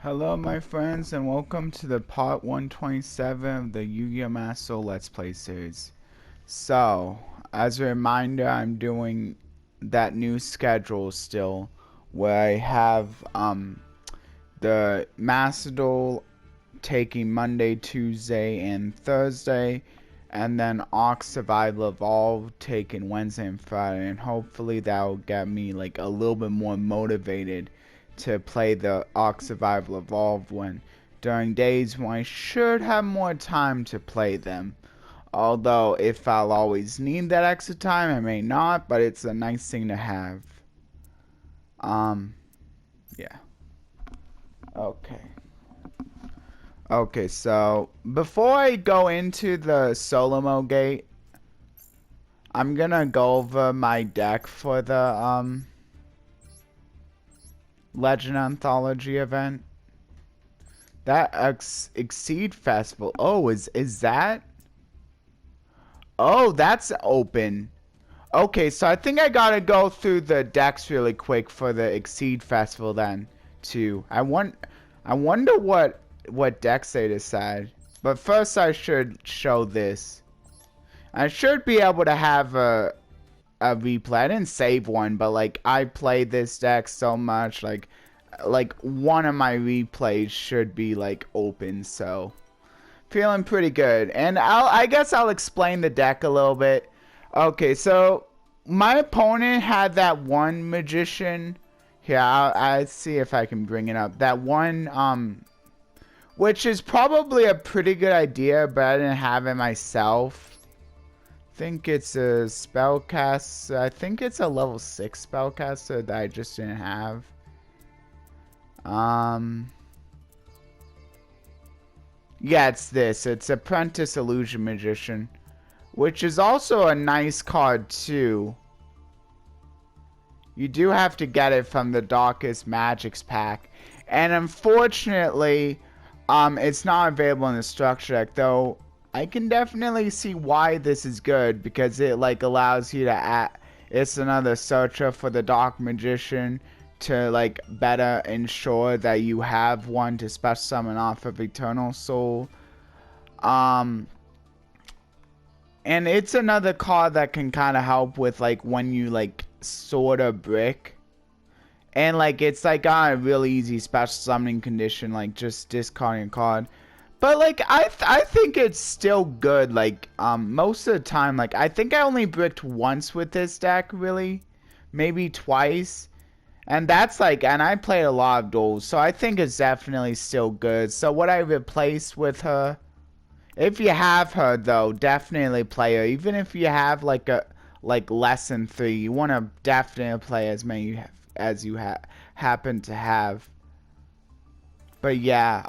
Hello my friends and welcome to the part 127 of the Yu-Gi-Oh! Master Let's Play series. So, as a reminder, I'm doing that new schedule still where I have the Master Duel taking Monday, Tuesday, and Thursday, and then Ark Survival Evolve taking Wednesday and Friday, and hopefully that'll get me like a little bit more motivated to play the Ark Survival Evolved when during days when I should have more time to play them. Although if I'll always need that extra time, I may not, but it's a nice thing to have. Yeah. Okay. Okay, so before I go into the solo mode gate, I'm gonna go over my deck for the Legend Anthology event. That Exceed Festival. Oh, is that? Oh, that's open. Okay, so I think I gotta go through the decks really quick for the Exceed Festival then, too. I wonder what decks they decide. But first I should show this. I should be able to have a replay. I didn't save one, but like I played this deck so much, like one of my replays should be like open, so feeling pretty good. And I guess I'll explain the deck a little bit. Okay, so my opponent had that one magician. Here, I'll see if I can bring it up. That one, which is probably a pretty good idea, but I didn't have it myself. I think it's a spellcaster. I think it's a level 6 spellcaster that I just didn't have. Yeah, it's this. It's Apprentice Illusion Magician, which is also a nice card too. You do have to get it from the Darkest Magics pack, and unfortunately, it's not available in the structure deck. Though I can definitely see why this is good because it like allows you to add. It's another searcher for the Dark Magician to like better ensure that you have one to special summon off of Eternal Soul. And it's another card that can kind of help with like when you like sort a brick. And like it's like on a really easy special summoning condition, like just discarding a card. But like I think it's still good. Like most of the time, like I think I only bricked once with this deck, really, maybe twice. And that's like, and I played a lot of duels, so I think it's definitely still good. So what I replaced with her, if you have her though, definitely play her. Even if you have like a less than 3, you want to definitely play as many as you happen to have. But yeah,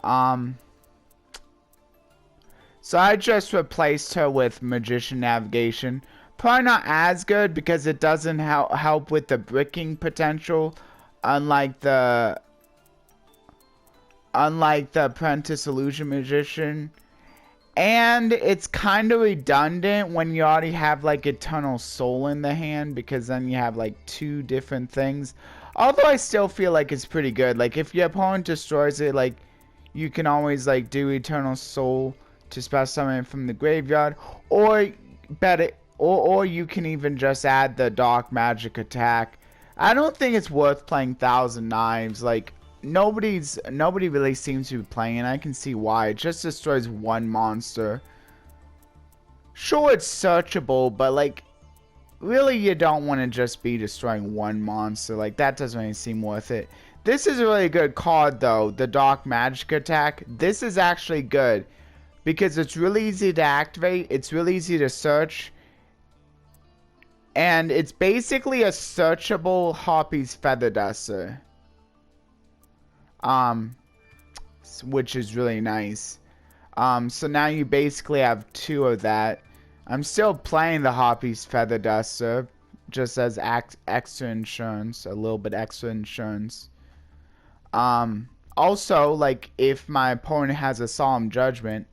so I just replaced her with Magician Navigation. Probably not as good because it doesn't help with the bricking potential. Unlike the Apprentice Illusion Magician. And it's kind of redundant when you already have like Eternal Soul in the hand, because then you have like 2 different things. Although I still feel like it's pretty good. Like if your opponent destroys it, like you can always like do Eternal Soul to special summon it from the graveyard, or better, or you can even just add the Dark Magic attack. I don't think it's worth playing Thousand Knives. Like nobody really seems to be playing, and I can see why. It just destroys one monster. Sure, it's searchable, but like really you don't want to just be destroying one monster. Like that doesn't really seem worth it. This is a really good card though, the Dark Magic attack. This is actually good because it's really easy to activate, it's really easy to search. And it's basically a searchable Harpy's Feather Duster. Which is really nice. So now you basically have 2 of that. I'm still playing the Harpy's Feather Duster, just as extra insurance, a little bit extra insurance. Also, like, if my opponent has a Solemn Judgment,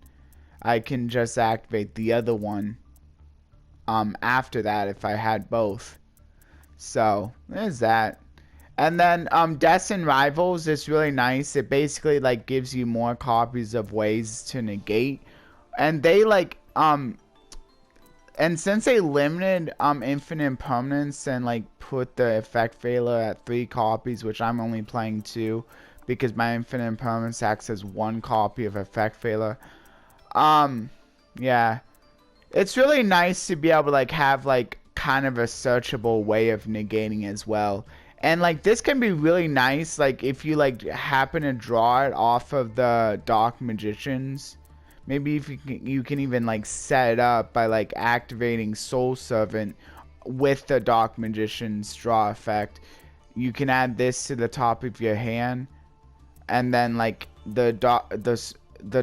I can just activate the other one. After that, if I had both. So there's that. And then Destin Rivals is really nice. It basically like gives you more copies of ways to negate. And they like and since they limited infinite permanence and like put the effect failure at 3 copies, which I'm only playing 2 because my infinite permanence acts as 1 copy of effect failure. Yeah. It's really nice to be able to like have like kind of a searchable way of negating as well. And like this can be really nice like if you like happen to draw it off of the Dark Magicians. Maybe if you can even like set it up by like activating Soul Servant with the Dark Magician's draw effect. You can add this to the top of your hand, and then like the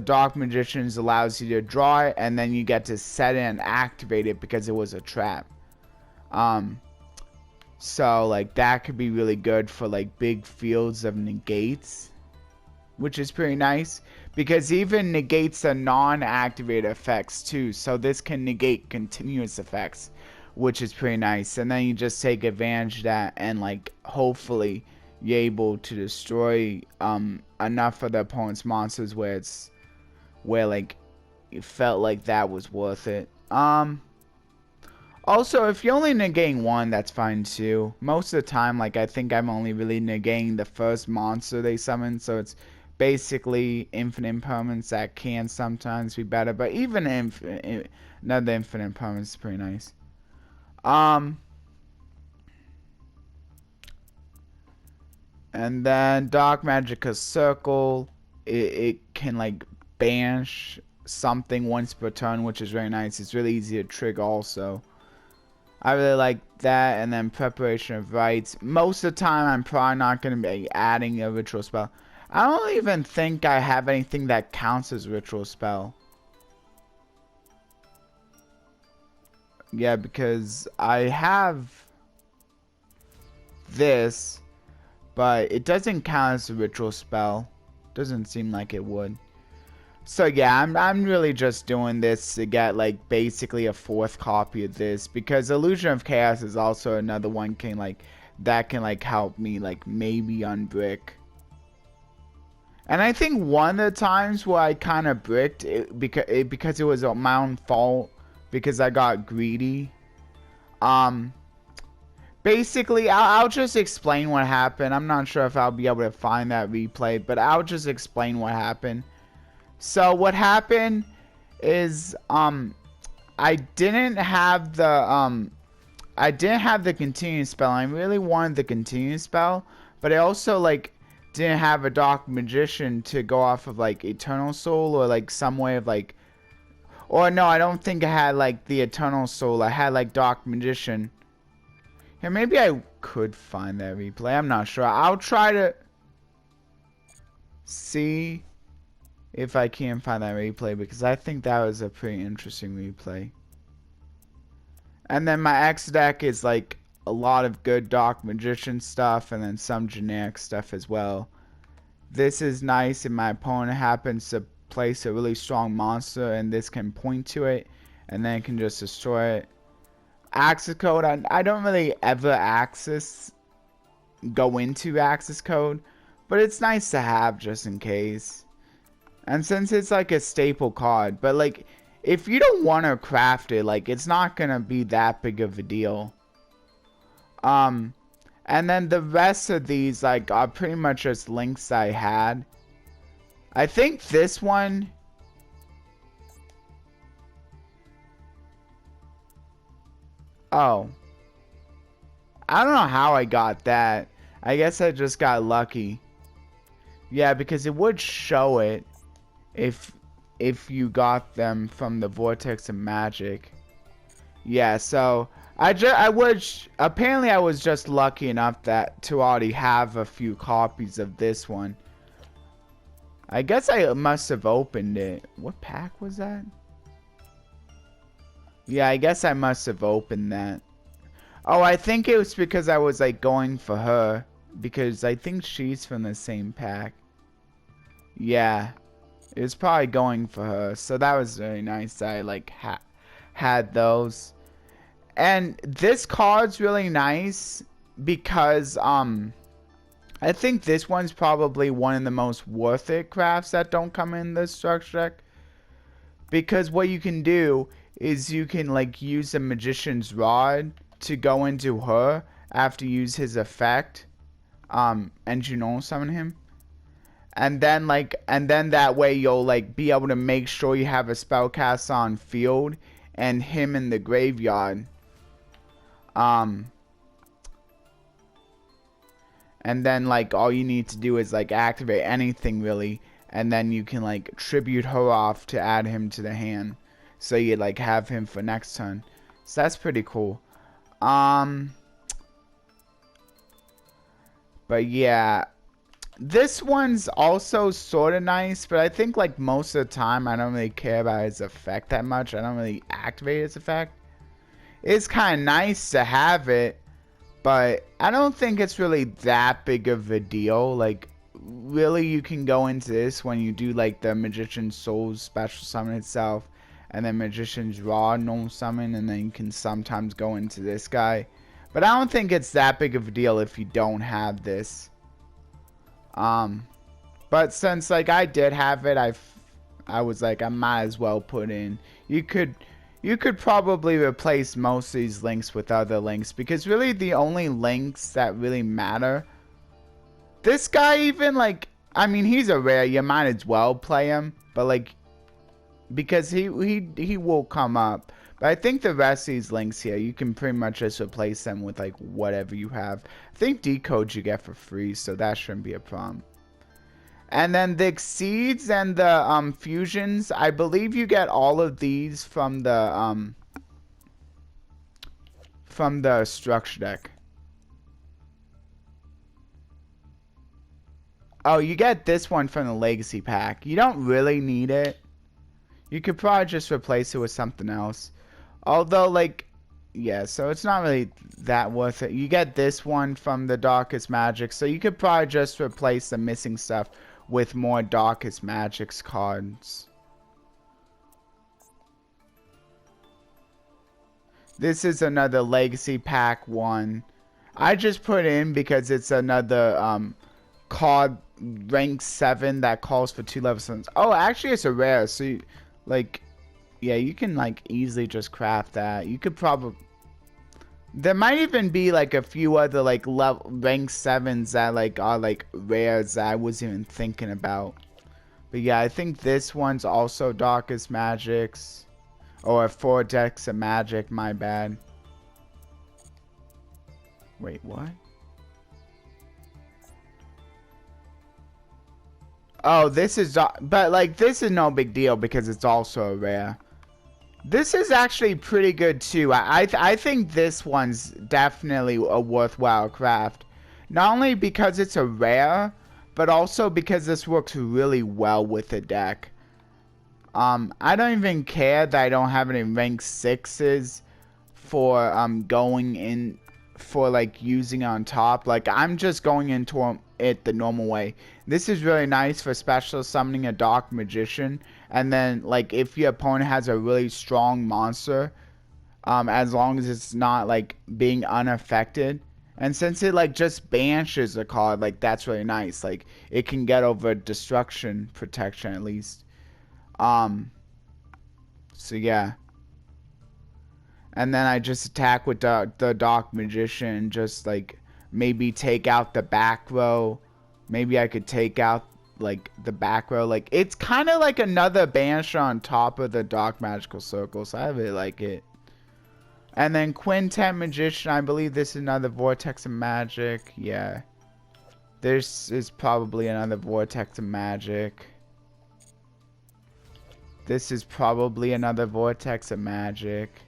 Dark Magicians allows you to draw it, and then you get to set it and activate it because it was a trap. So like that could be really good for like big fields of negates, which is pretty nice because even negates the non-activated effects too. So this can negate continuous effects, which is pretty nice. And then you just take advantage of that and like hopefully you're able to destroy enough of the opponent's monsters where like it felt like that was worth it. Also, if you're only negating 1, that's fine too. Most of the time, like I think I'm only really negating the first monster they summon, so it's basically infinite impermanence that can sometimes be better, but even another infinite impermanence is pretty nice. And then Dark Magicka Circle, it can like banish something once per turn, which is very nice. It's really easy to trigger also. I really like that. And then Preparation of Rites. Most of the time, I'm probably not going to be adding a ritual spell. I don't even think I have anything that counts as ritual spell. Yeah, because I have this, but it doesn't count as a ritual spell. Doesn't seem like it would. So yeah, I'm really just doing this to get like basically a 4th copy of this, because Illusion of Chaos is also another one that can like help me like maybe unbrick. And I think one of the times where I kind of bricked it because it was my own fault because I got greedy. Basically, I'll just explain what happened. I'm not sure if I'll be able to find that replay, but I'll just explain what happened. So what happened is I didn't have the continuous spell. I really wanted the continuous spell, but I also like didn't have a Dark Magician to go off of like Eternal Soul or like some way of like, or no, I don't think I had like the Eternal Soul. I had like Dark Magician. Here, maybe I could find that replay. I'm not sure. I'll try to see if I can find that replay, because I think that was a pretty interesting replay. And then my X deck is like a lot of good Dark Magician stuff and then some generic stuff as well. This is nice if my opponent happens to place a really strong monster and this can point to it and then it can just destroy it. Access code, I don't really ever go into access code, but it's nice to have just in case. And since it's like a staple card, but like if you don't want to craft it, like it's not gonna be that big of a deal. And then the rest of these like are pretty much just links I had. I think this one, oh, I don't know how I got that. I guess I just got lucky. Yeah, because it would show it if you got them from the Vortex of Magic. Yeah, so apparently I was just lucky enough to already have a few copies of this one. I guess I must have opened it. What pack was that? Yeah, I guess I must have opened that. Oh, I think it was because I was like going for her, because I think she's from the same pack. Yeah, it was probably going for her, so that was very nice that I like had those. And this card's really nice because I think this one's probably one of the most worth it crafts that don't come in the structure deck. Because what you can do is you can like use a magician's rod to go into her after you use his effect. And you know summon him. And then that way you'll like be able to make sure you have a spellcast on field and him in the graveyard. And then like all you need to do is like activate anything really, and then you can like tribute her off to add him to the hand, so you like have him for next turn. So that's pretty cool. But yeah, this one's also sort of nice, but I think like most of the time I don't really care about its effect that much. I don't really activate its effect. It's kind of nice to have it, but I don't think it's really that big of a deal. Like, really you can go into this when you do like the Magician's Soul special summon itself, and then Magician's Raw normal summon, and then you can sometimes go into this guy. But I don't think it's that big of a deal if you don't have this. But since like I did have it, I was like, I might as well put in. You could probably replace most of these links with other links, because really the only links that really matter. This guy even like, I mean, he's a rare, you might as well play him, but like, because he will come up. But I think the rest of these links here, you can pretty much just replace them with like whatever you have. I think decode you get for free, so that shouldn't be a problem. And then the exceeds and the fusions, I believe you get all of these from the structure deck. Oh, you get this one from the legacy pack. You don't really need it. You could probably just replace it with something else. Although, like, yeah, so it's not really that worth it. You get this one from the Darkest Magic, so you could probably just replace the missing stuff with more Darkest Magic's cards. This is another Legacy Pack one. I just put in because it's another card rank 7 that calls for 2 level summons. Oh, actually it's a rare, so you, like, yeah, you can like easily just craft that. You could probably, there might even be like a few other like level rank 7s that like are like rares that I wasn't even thinking about. But yeah, I think this one's also Darkest Magic's, or Vortex of Magic, my bad. Wait, what? Oh, this is, but like this is no big deal because it's also a rare. This is actually pretty good too. I think this one's definitely a worthwhile craft. Not only because it's a rare, but also because this works really well with the deck. I don't even care that I don't have any rank 6s for going in for like using on top. Like, I'm just going into it the normal way. This is really nice for special summoning a Dark Magician, and then like if your opponent has a really strong monster, as long as it's not like being unaffected. And since it like just banishes a card, like that's really nice. Like it can get over destruction protection at least. So yeah. And then I just attack with the Dark Magician, just like maybe take out the back row. Maybe I could take out like the back row. Like it's kind of like another banisher on top of the Dark Magical Circle, so I really like it. And then Quintet Magician, I believe this is another Vortex of Magic. Yeah. This is probably another Vortex of Magic. This is probably another Vortex of Magic.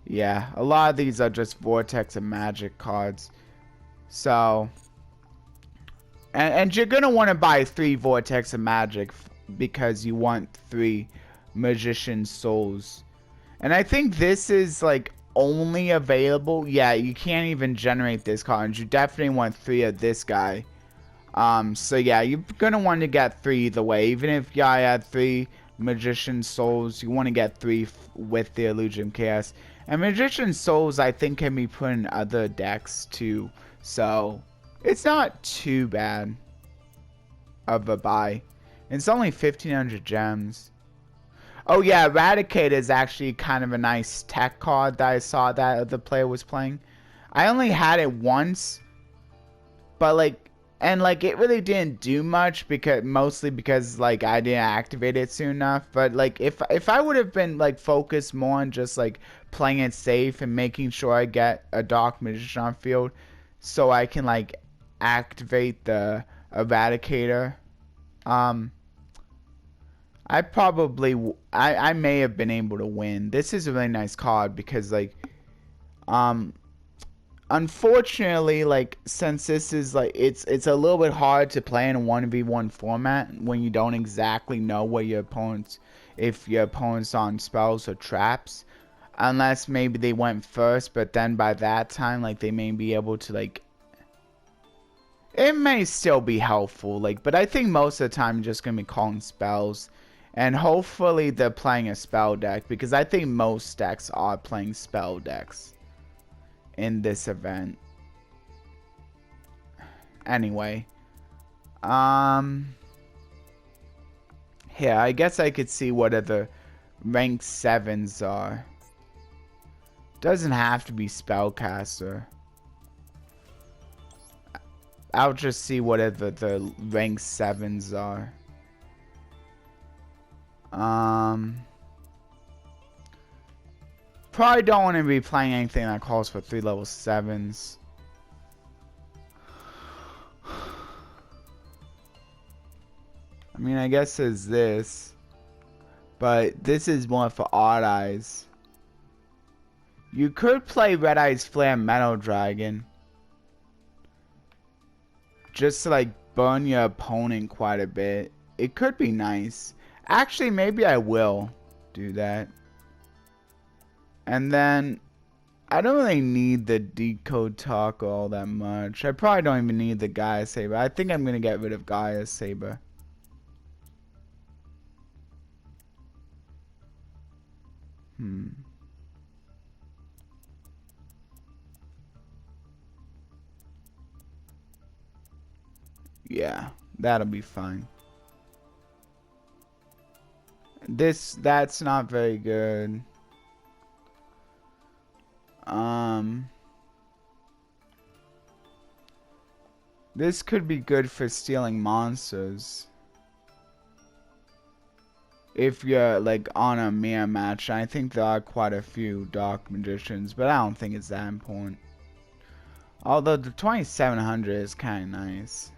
Yeah, a lot of these are just Vortex of Magic cards. So, and you're going to want to buy 3 Vortex of Magic because you want 3 Magician Souls. And I think this is like only available. Yeah, you can't even generate this card. You definitely want 3 of this guy. So yeah, you're going to want to get 3 either way. Even if you had 3 Magician Souls, you want to get 3 with the Illusion of Chaos. And Magician Souls, I think, can be put in other decks too. So, It's not too bad of a buy. It's only 1,500 gems. Oh yeah, Eradicate is actually kind of a nice tech card that I saw that the player was playing. I only had it once, but like, and like it really didn't do much because mostly because like I didn't activate it soon enough. But like if I would have been like focused more on just like playing it safe and making sure I get a Dark Magician on field, so I can like activate the Eradicator. I probably I may have been able to win. This is a really nice card because like um unfortunately, like since this is like it's a little bit hard to play in a 1v1 format when you don't exactly know what your opponents, if your opponent's on spells or traps, unless maybe they went first, but then by that time like they may be able to like, it may still be helpful, like, but I think most of the time you're just gonna be calling spells, and hopefully they're playing a spell deck because I think most decks are playing spell decks in this event. Anyway, here I guess I could see what the rank 7s are. Doesn't have to be spellcaster. I'll just see whatever the rank 7s are. Probably don't want to be playing anything that calls for 3 level 7s. I mean, I guess there's this. But this is more for Odd Eyes. You could play Red Eyes Flare Metal Dragon. Just to like burn your opponent quite a bit. It could be nice. Actually, maybe I will do that. And then I don't really need the Decode Talk all that much. I probably don't even need the Gaia Saber. I think I'm gonna get rid of Gaia Saber. Yeah, that'll be fine. That's not very good. This could be good for stealing monsters. If you're like on a mirror match, I think there are quite a few Dark Magicians, but I don't think it's that important. Although the 2700 is kind of nice.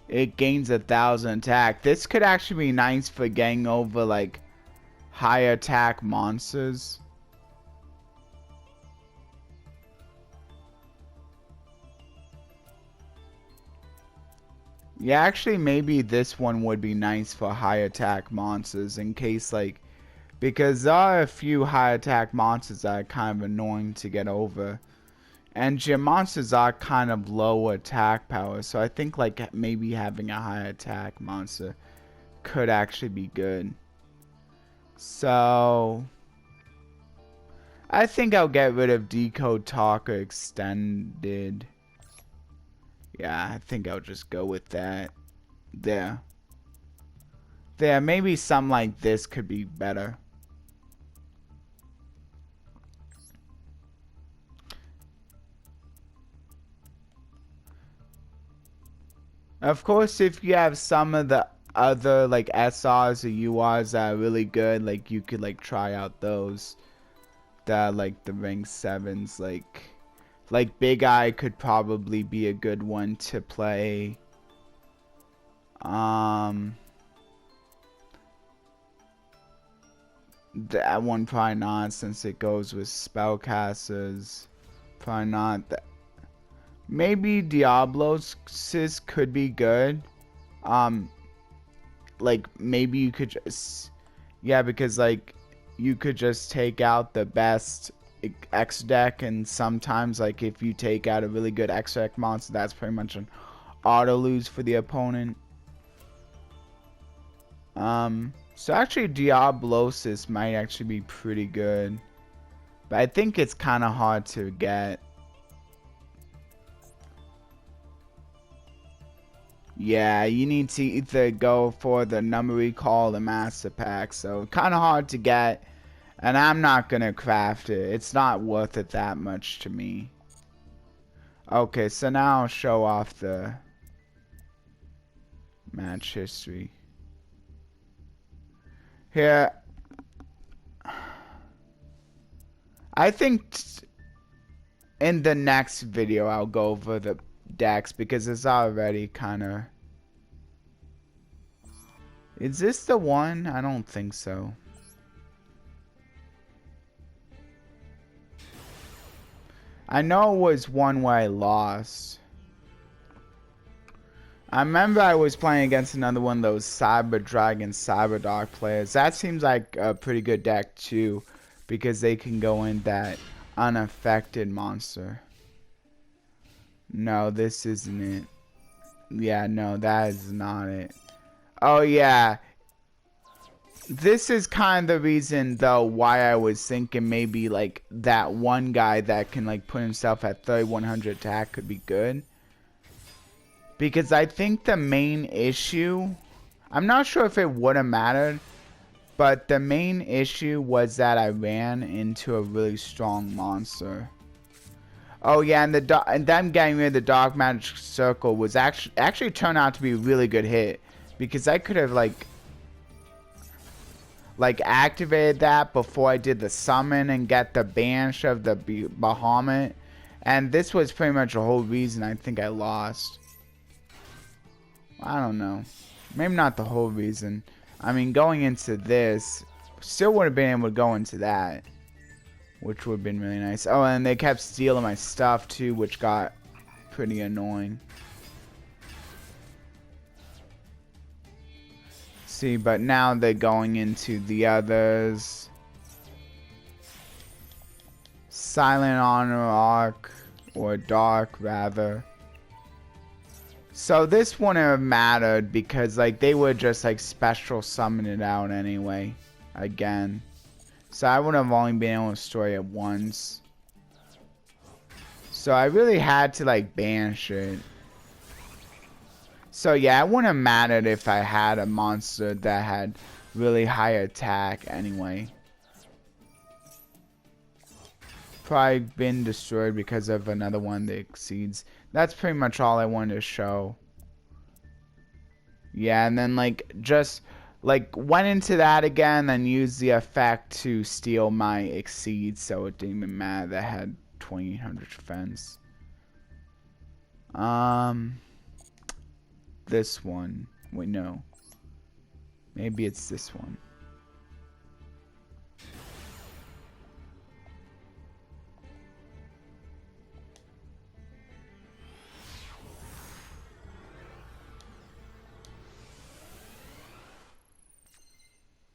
It gains 1,000 attack. This could actually be nice for getting over like high attack monsters. Yeah, actually maybe this one would be nice for high attack monsters in case like, because there are a few high attack monsters that are kind of annoying to get over. And your monsters are kind of low attack power, so I think like maybe having a high attack monster could actually be good. So I think I'll get rid of Decode Talker Extended. Yeah, I think I'll just go with that. There, maybe something like this could be better. Of course, if you have some of the other like SRs or URs that are really good, like you could like try out those. That like the rank 7s, like Big Eye could probably be a good one to play. That one probably not, since it goes with spellcasters. Probably not. Maybe Diablos could be good. Like maybe you could just, yeah, because like you could just take out the best X deck, and sometimes like if you take out a really good X deck monster, that's pretty much an auto lose for the opponent. So actually Diablosis might actually be pretty good. But I think it's kind of hard to get. Yeah, you need to either go for the number recall or the master pack. So kind of hard to get. And I'm not going to craft it. It's not worth it that much to me. Okay, so now I'll show off the match history. Here. I think in the next video I'll go over the decks because it's already kind of... Is this the one? I don't think so. I know it was one where I lost. I remember I was playing against another one of those Cyber Dragon, Cyber Dog players. That seems like a pretty good deck too, because they can go in that unaffected monster. No, this isn't it. Yeah, no, that is not it. Oh yeah. This is kind of the reason though why I was thinking maybe like that one guy that can like put himself at 3100 attack could be good. Because I think the main issue, I'm not sure if it would have mattered, but the main issue was that I ran into a really strong monster. Oh yeah, and them getting rid of the Dark Magic Circle was actually turned out to be a really good hit, because I could have like activated that before I did the summon and get the Banish of the Bahamut, and this was pretty much the whole reason I think I lost. I don't know, maybe not the whole reason. I mean, going into this, still would have been able to go into that, which would have been really nice. Oh, and they kept stealing my stuff too, which got pretty annoying. See, but now they're going into the others. Silent Honor Arc, or Dark rather. So this wouldn't have mattered because like they would just like special summon it out anyway. Again. So I would have only been able to destroy it once. So I really had to like banish it. So yeah, it wouldn't have mattered if I had a monster that had really high attack anyway. Probably been destroyed because of another one that exceeds. That's pretty much all I wanted to show. Yeah, and then like just like went into that again, then used the effect to steal my exceed, so it didn't even matter that I had 2800 defense. This one. Wait, no. Maybe it's this one.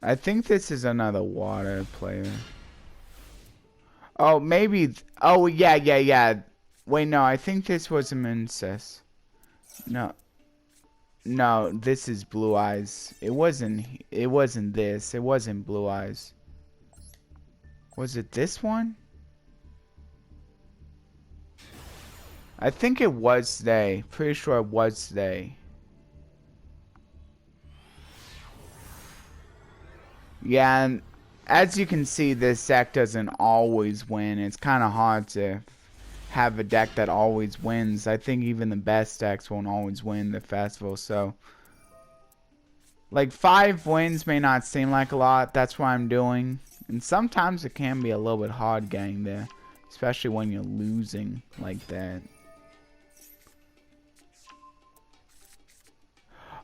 I think this is another water player. Oh, maybe. Oh, yeah. Wait, no. I think this was a Mincess. No, this is Blue Eyes. It wasn't this. It wasn't Blue Eyes. Was it this one? I think it was today. Pretty sure it was today. Yeah, and as you can see, this deck doesn't always win. It's kind of hard to have a deck that always wins. I think even the best decks won't always win the festival. So, like 5 wins may not seem like a lot. That's what I'm doing. And sometimes it can be a little bit hard getting there, especially when you're losing like that.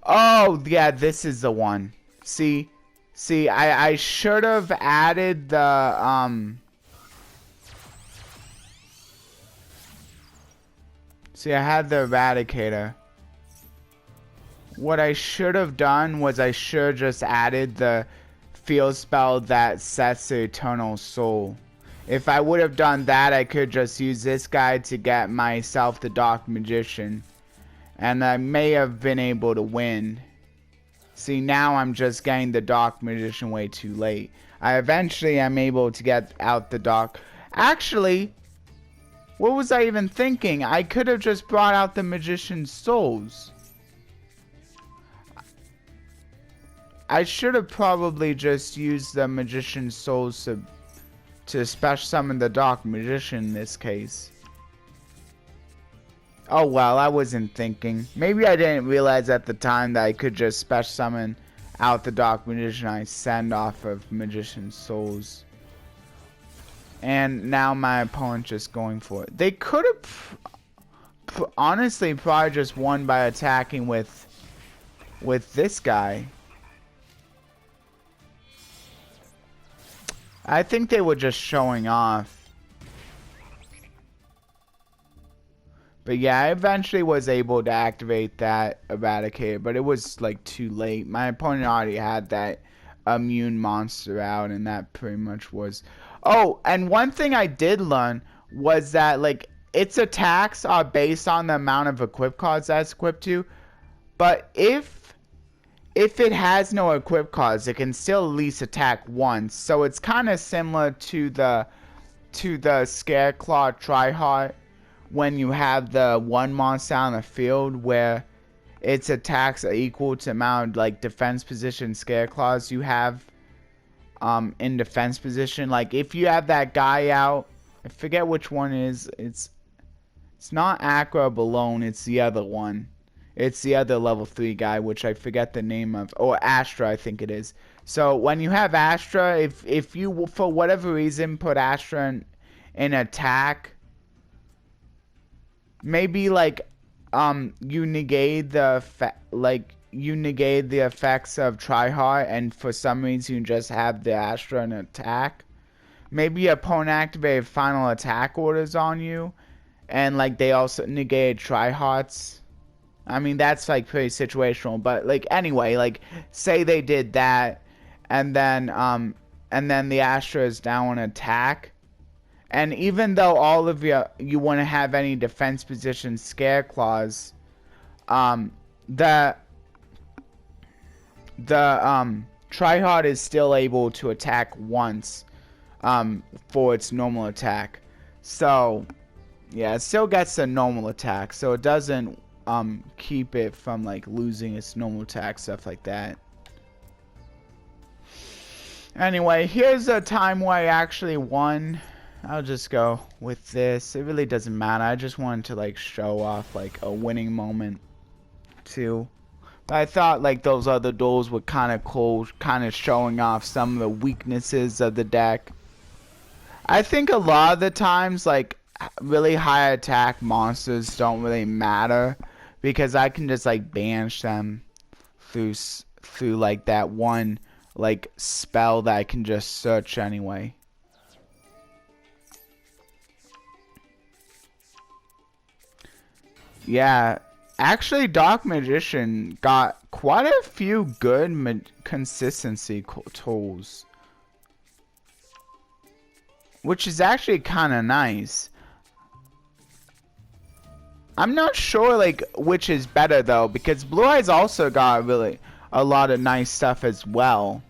Oh, yeah, this is the one. See, I should have added the, see, I had the Eradicator. What I should have done was I should have just added the field spell that sets the Eternal Soul. If I would have done that, I could just use this guy to get myself the Dark Magician. And I may have been able to win. See, now I'm just getting the Dark Magician way too late. I eventually am able to get out the Dark. Actually, what was I even thinking? I could have just brought out the Magician's Souls. I should have probably just used the Magician's Souls to special summon the Dark Magician in this case. Oh well, I wasn't thinking. Maybe I didn't realize at the time that I could just special summon out the Dark Magician I send off of Magician's Souls. And now my opponent just going for it. They could have honestly probably just won by attacking with this guy. I think they were just showing off. But yeah, I eventually was able to activate that Eradicator, but it was like too late. My opponent already had that immune monster out, and that pretty much was... Oh, and one thing I did learn was that like its attacks are based on the amount of equip cards that's equipped to. But if it has no equip cards, it can still at least attack once. So it's kind of similar to the Scareclaw Tryhard. When you have the one monster on the field where its attacks are equal to amount of like defense position Scareclaws you have in defense position. Like if you have that guy out, I forget which one it is. It's not Aqua Balone, it's the other one. It's the other level 3 guy, which I forget the name of. Or Astra, I think it is. So when you have Astra, if you for whatever reason put Astra in attack, maybe like you negate the effects of Tryhard, and for some reason you just have the Astra in attack. Maybe your opponent activated final attack orders on you, and like they also negated Tryhards. I mean that's like pretty situational, but like anyway, like say they did that, and then the Astra is down on attack. And even though all of you wouldn't have any defense position Scareclaws, the Tryhard is still able to attack once for its normal attack. So yeah, it still gets a normal attack, so it doesn't keep it from like losing its normal attack, stuff like that. Anyway, here's a time where I actually won. I'll just go with this. It really doesn't matter. I just wanted to like show off like a winning moment too. But I thought like those other duels were kind of cool, kind of showing off some of the weaknesses of the deck. I think a lot of the times like really high attack monsters don't really matter because I can just like banish them through like that one like spell that I can just search anyway. Yeah, actually Dark Magician got quite a few good consistency tools, which is actually kind of nice. I'm not sure like which is better though, because Blue Eyes also got really a lot of nice stuff as well.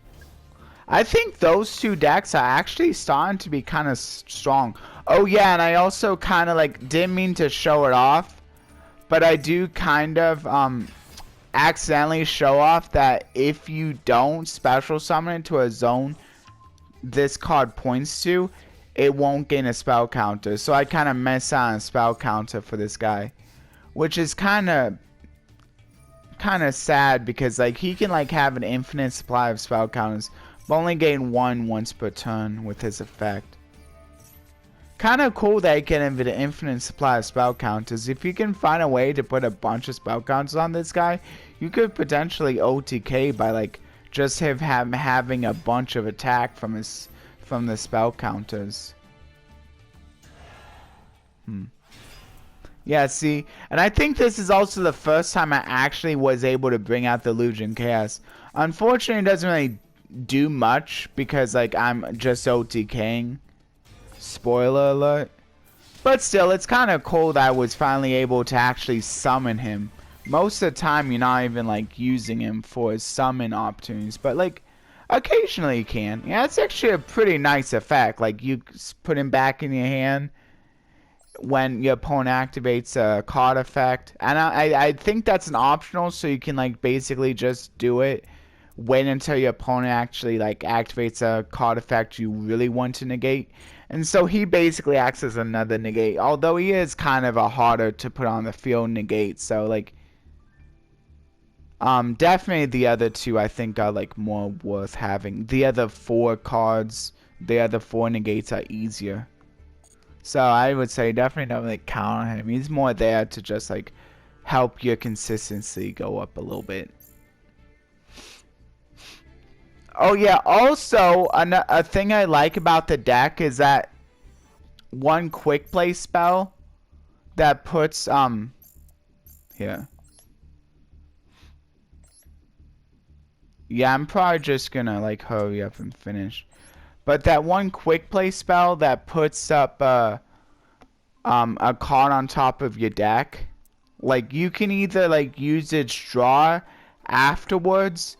I think those two decks are actually starting to be kind of strong. Oh yeah, and I also kind of like didn't mean to show it off, but I do kind of accidentally show off that if you don't special summon into a zone this card points to, it won't gain a spell counter. So I kind of miss out on a spell counter for this guy, which is kind of sad because like he can like have an infinite supply of spell counters, but only gain one once per turn with his effect. Kind of cool that you can have an infinite supply of spell counters. If you can find a way to put a bunch of spell counters on this guy, you could potentially OTK by like just having a bunch of attack from the spell counters. Yeah, see, and I think this is also the first time I actually was able to bring out the Legion Chaos. Unfortunately, it doesn't really do much because like I'm just OTKing. Spoiler alert. But still, it's kind of cool that I was finally able to actually summon him most of the time you're not even like using him for summon opportunities, but like occasionally you can. Yeah, it's actually a pretty nice effect. Like you put him back in your hand when your opponent activates a card effect, and I think that's an optional, so you can like basically just do it. Wait until your opponent actually like activates a card effect you really want to negate. And so he basically acts as another negate, although he is kind of a harder to put on the field negate. So like definitely the other two I think are like more worth having. The other 4 cards, the other 4 negates are easier. So I would say definitely don't like count on him. He's more there to just like help your consistency go up a little bit. Oh yeah, also a thing I like about the deck is that one quick play spell that puts here. Yeah, I'm probably just gonna like hurry up and finish. But that one quick play spell that puts up a card on top of your deck, like you can either like use its draw afterwards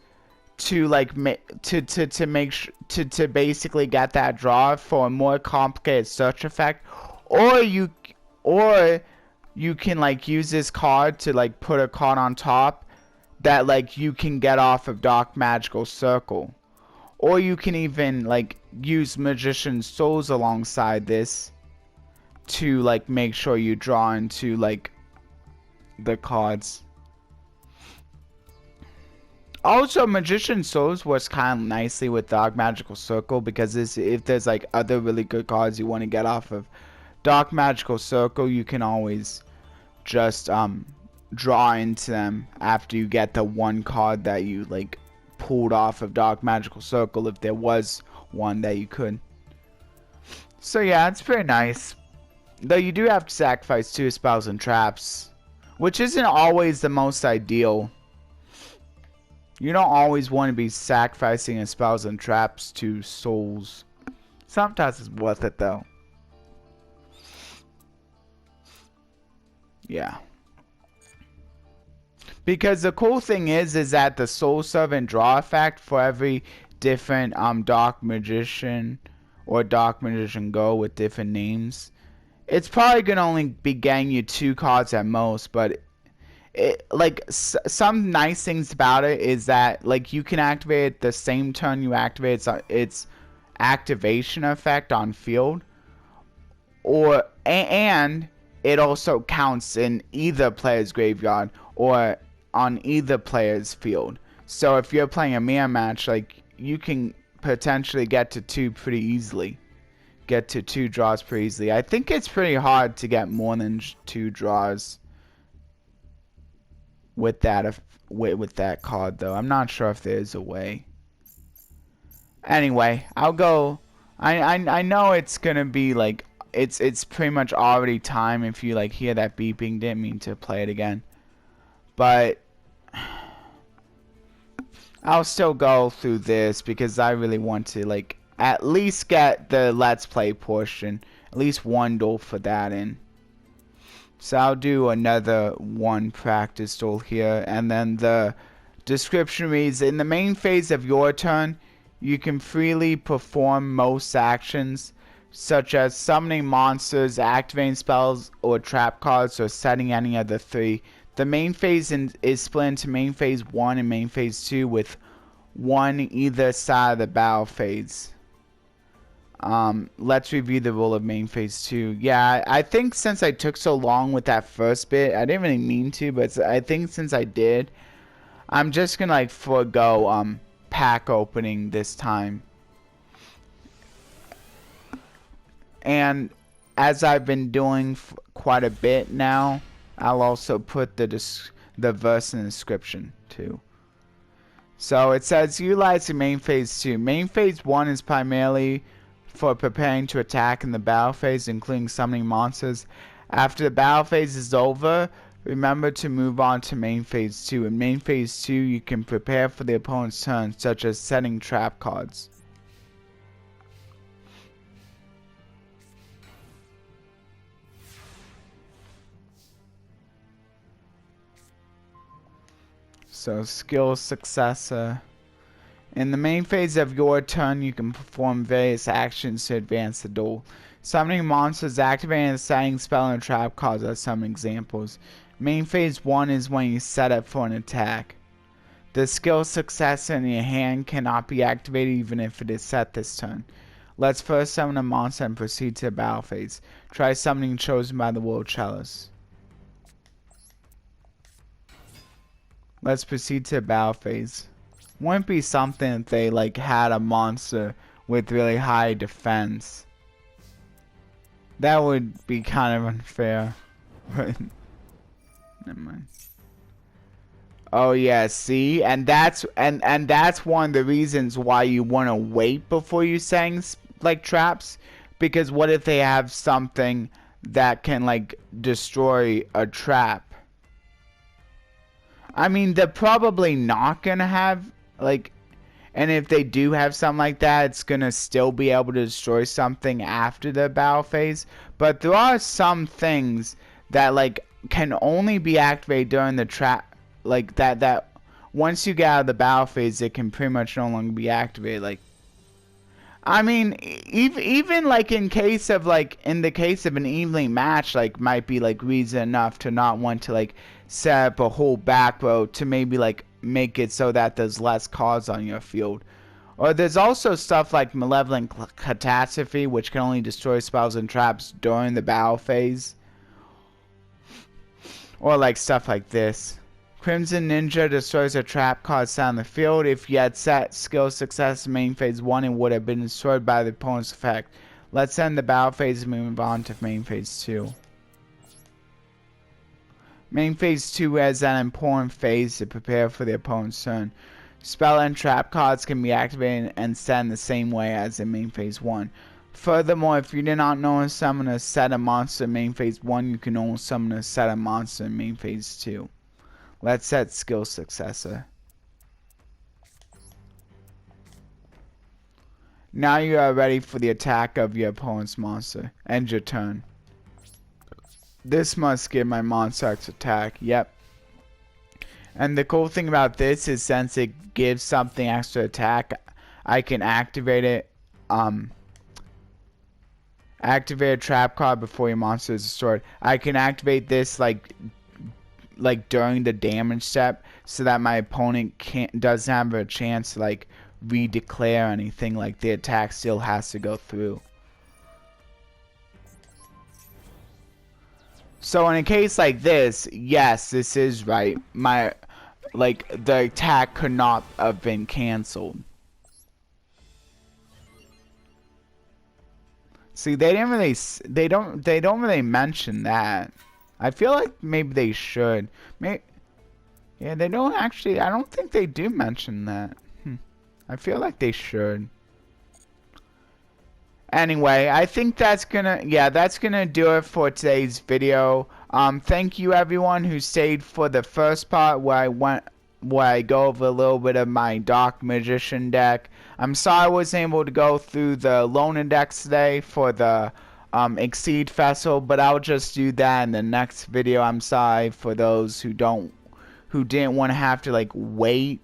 to like to basically get that draw for a more complicated search effect, or you can like use this card to like put a card on top that like you can get off of Dark Magical Circle, or you can even like use Magician's Souls alongside this to like make sure you draw into like the cards. Also, Magician's Souls works kind of nicely with Dark Magical Circle because if there's like other really good cards you want to get off of Dark Magical Circle, you can always just draw into them after you get the one card that you like pulled off of Dark Magical Circle, if there was one that you could. So yeah, it's pretty nice. Though you do have to sacrifice 2 spells and traps, which isn't always the most ideal. You don't always want to be sacrificing spells and traps to souls. Sometimes it's worth it though. Yeah. Because the cool thing is that the Soul Servant draw effect for every different Dark Magician or Dark Magician Go with different names, it's probably gonna only be getting you 2 cards at most, but like some nice things about it is that like you can activate it the same turn you activate its activation effect on field, or and it also counts in either player's graveyard or on either player's field. So if you're playing a mirror match, like you can potentially get to 2 pretty easily. Get to 2 draws pretty easily. I think it's pretty hard to get more than 2 draws with that card though. I'm not sure if there's a way. Anyway, I'll go. I know it's gonna be like it's pretty much already time if you like hear that beeping. Didn't mean to play it again, but I'll still go through this because I really want to like at least get the Let's Play portion, at least one duel for that in. So I'll do another one practice duel here, and then the description reads, in the main phase of your turn, you can freely perform most actions, such as summoning monsters, activating spells or trap cards, or setting any of the 3. The main phase is split into main phase 1 and main phase 2 with 1 either side of the battle phase. Let's review the rule of main phase 2. Yeah, I think since I took so long with that first bit, I didn't really mean to, but I think since I did, I'm just gonna like forego pack opening this time. And as I've been doing quite a bit now, I'll also put the verse in the description too. So it says utilizing main phase 2. Main phase 1 is primarily for preparing to attack in the battle phase, including summoning monsters. After the battle phase is over, remember to move on to main phase 2. In main phase 2, you can prepare for the opponent's turn, such as setting trap cards. So skill successor. In the main phase of your turn, you can perform various actions to advance the duel. Summoning monsters, activating a setting spell and trap cards are some examples. Main phase 1 is when you set up for an attack. The skill successor in your hand cannot be activated even if it is set this turn. Let's first summon a monster and proceed to the battle phase. Try summoning chosen by the World Chalice. Let's proceed to the battle phase. Wouldn't be something if they like had a monster with really high defense. That would be kind of unfair. But never mind. Oh yeah, see? And that's one of the reasons why you want to wait before you setting like traps, because what if they have something that can like destroy a trap? I mean, they're probably not gonna have like, and if they do have something like that, it's gonna still be able to destroy something after the battle phase. But there are some things that like can only be activated during the trap, like that once you get out of the battle phase, it can pretty much no longer be activated. Like, I mean, even like in the case of an evening match, like might be like reason enough to not want to like set up a whole back row to maybe like make it so that there's less cards on your field. Or there's also stuff like Malevolent Catastrophe, which can only destroy spells and traps during the battle phase. Or like stuff like this. Crimson Ninja destroys a trap card set on the field. If you had set skill success in main phase 1, it would have been destroyed by the opponent's effect. Let's end the battle phase and move on to main phase 2. Main phase 2 is an important phase to prepare for the opponent's turn. Spell and trap cards can be activated and set in the same way as in main phase 1. Furthermore, if you did not know to summon a set of monster in main phase 1, you can only summon a set of monster in main phase 2. Let's set skill successor. Now you are ready for the attack of your opponent's monster. End your turn. This must give my monster X attack. Yep. And the cool thing about this is since it gives something extra attack, I can activate it. Activate a trap card before your monster is destroyed. I can activate this like during the damage step, so that my opponent doesn't have a chance to like redeclare anything. Like the attack still has to go through. So in a case like this, yes, this is right. The attack could not have been canceled. See, they don't really mention that. I feel like maybe they should. Yeah, they don't actually. I don't think they do mention that. I feel like they should. Anyway, I think that's gonna do it for today's video. Thank you everyone who stayed for the first part where I go over a little bit of my Dark Magician deck. I'm sorry I wasn't able to go through the Loner decks today for the Exceed Festival, but I'll just do that in the next video. I'm sorry for those who didn't want to have to like wait.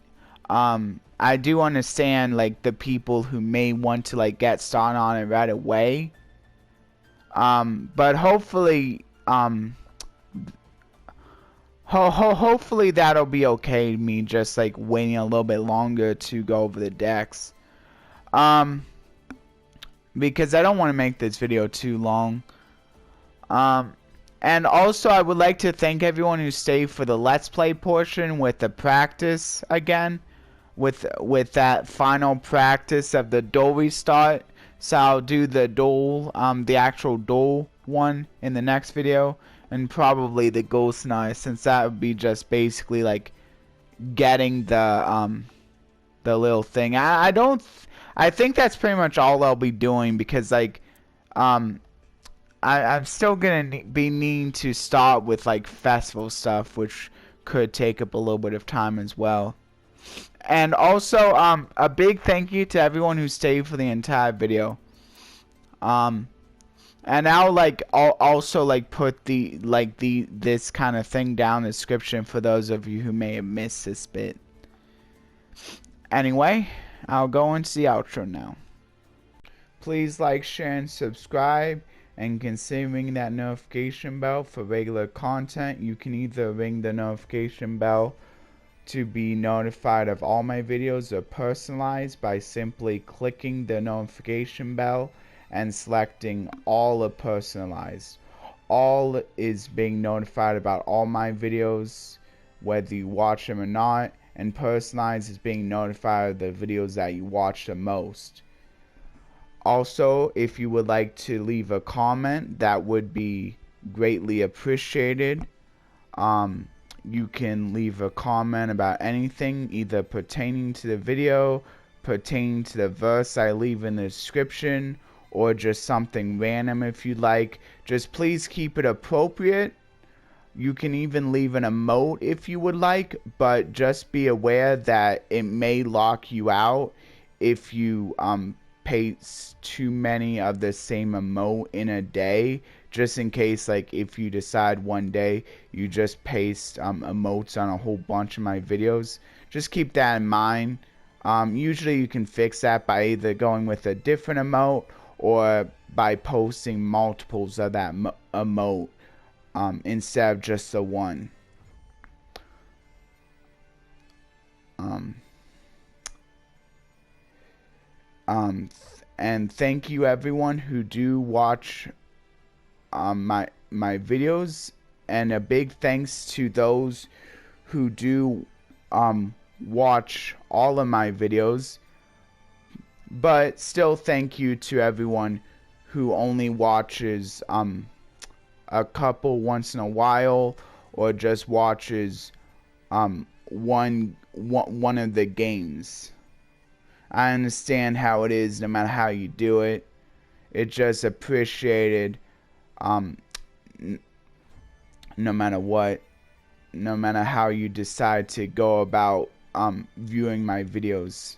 I do understand like the people who may want to like get started on it right away. But hopefully hopefully that'll be okay, me just like waiting a little bit longer to go over the decks. Because I don't want to make this video too long. And also I would like to thank everyone who stayed for the Let's Play portion with the practice again. With that final practice of the duel restart. So I'll do the duel, the actual duel one in the next video. And probably the Ghost Knight, since that would be just basically like getting the little thing. I think that's pretty much all I'll be doing, because like I'm still gonna be needing to start with like festival stuff, which could take up a little bit of time as well. And also a big thank you to everyone who stayed for the entire video. And I'll like also like put this kind of thing down in the description for those of you who may have missed this bit. Anyway, I'll go into the outro now. Please like, share, and subscribe, and consider ringing that notification bell for regular content. You can either ring the notification bell to be notified of all my videos, or personalized by simply clicking the notification bell and selecting all of personalized. All is being notified about all my videos, whether you watch them or not, and personalized is being notified of the videos that you watch the most. Also, if you would like to leave a comment, that would be greatly appreciated. You can leave a comment about anything, either pertaining to the video, pertaining to the verse I leave in the description, or just something random if you'd like. Just please keep it appropriate. You can even leave an emote if you would like, but just be aware that it may lock you out if you paste too many of the same emote in a day. Just in case, like, if you decide one day you just paste emotes on a whole bunch of my videos, just keep that in mind. Usually you can fix that by either going with a different emote or by posting multiples of that emote instead of just the one. And thank you everyone who do watch my videos, and a big thanks to those who do watch all of my videos, but still thank you to everyone who only watches a couple once in a while, or just watches one of the games. I understand how it is, no matter how you do it. It's just appreciated, no matter what, no matter how you decide to go about viewing my videos.